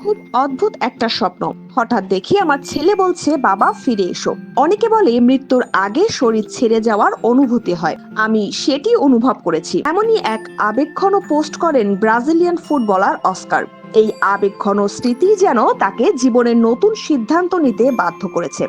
খুব অদ্ভুত একটা স্বপ্ন। হঠাৎ দেখি আমার ছেলে বলছে, বাবা ফিরে এসো। অনেকে বলে মৃত্যুর আগে শরীর ছেড়ে যাওয়ার অনুভূতি হয়। আমি সেটি অনুভব করেছি। এমনই এক আবেগঘন পোস্ট করেন ব্রাজিলিয়ান ফুটবলার অস্কার। এই আবেগঘন স্মৃতি যেন তাকে জীবনের নতুন সিদ্ধান্ত নিতে বাধ্য করেছে।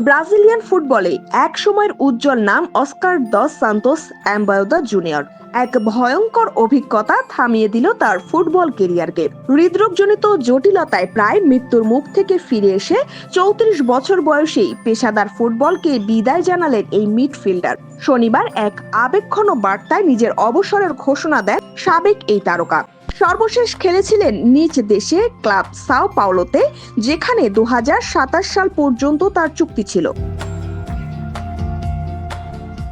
ব্রাজিলিয়ান ফুটবলে এক সময়ের উজ্জ্বল নাম অস্কার দস সান্তোস অ্যাম্বায়োদা জুনিয়র। এক ভয়ঙ্কর অভিজ্ঞতা থামিয়ে দিল তার ফুটবল কেরিয়ারকে। হৃদরোগজনিত জটিলতায় প্রায় মৃত্যুর মুখ থেকে ফিরে এসে 34 বছর বয়সেই পেশাদার ফুটবলকে বিদায় জানালেন এই মিডফিল্ডার। শনিবার এক আবেগঘন বার্তায় নিজের অবসরের ঘোষণা দেন সাবেক এই তারকা। সর্বশেষ খেলেছিলেন নিজ দেশে ক্লাব সাও পাওলোতে, যেখানে 2027 সাল পর্যন্ত তার চুক্তি ছিল।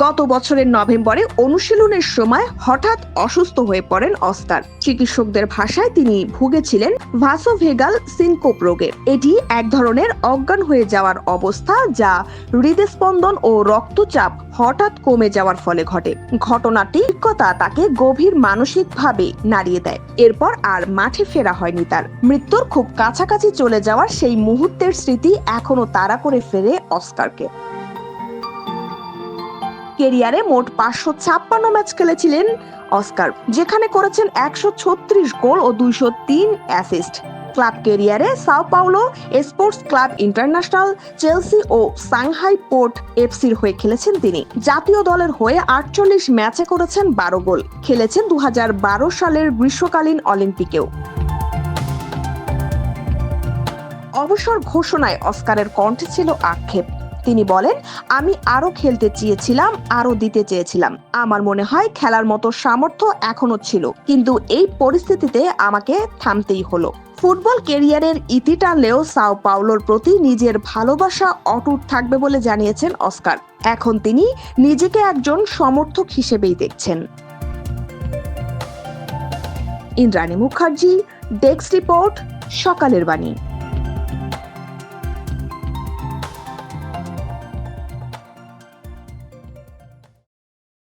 গত বছরের নভেম্বরে অনুশীলনের সময় হঠাৎ অসুস্থ হয়ে পড়েন অস্কার। চিকিৎসকদের ভাষায় তিনি ভুগেছিলেন ভাসোভেগাল সিনকোপ রোগে। এটি এক ধরনের অজ্ঞান হয়ে যাওয়ার অবস্থা, যা হৃদস্পন্দন ও রক্তচাপ হঠাৎ কমে যাওয়ার ফলে ঘটে। ঘটনাটি তাকে গভীর মানসিকভাবে নাড়িয়ে দেয়। এরপর আর মাঠে ফেরা হয়নি তার। মৃত্যুর খুব কাছাকাছি চলে যাওয়ার সেই মুহূর্তের স্মৃতি এখনো তাড়া করে ফেরে অস্কারকে। কেরিয়ারে মোট 556 ম্যাচ খেলেছিলেন অস্কার, যেখানে করেছেন 136 গোল ও 203 অ্যাসিস্ট। ক্লাব কেরিয়ারে Sao Paulo sports club international, Chelsea ও সাংহাই পোর্ট এফসির হয়ে খেলেছেন তিনি। জাতীয় দলের হয়ে 48 ম্যাচে করেছেন 12 গোল। খেলেছেন 2012 সালের গ্রীষ্মকালীন অলিম্পিকেও। অবসর ঘোষণায় অস্কারের কণ্ঠে ছিল আক্ষেপ। তিনি বলেন, আমি আরো খেলতে চেয়েছিলাম, আরো দিতে চেয়েছিলাম। আমার মনে হয় খেলার মতো সামর্থ্য এখনো ছিল, কিন্তু এই পরিস্থিতিতে আমাকে থামতেই হলো। ফুটবল ক্যারিয়ারের ইতি টানলেও সাও পাওলোর প্রতি নিজের ভালোবাসা অটুট থাকবে বলে জানিয়েছেন অস্কার। এখন তিনি নিজেকে একজন সমর্থক হিসেবেই দেখছেন। ইন্দ্রাণী মুখার্জি, ডেস্ক রিপোর্ট, সকালের বাণী।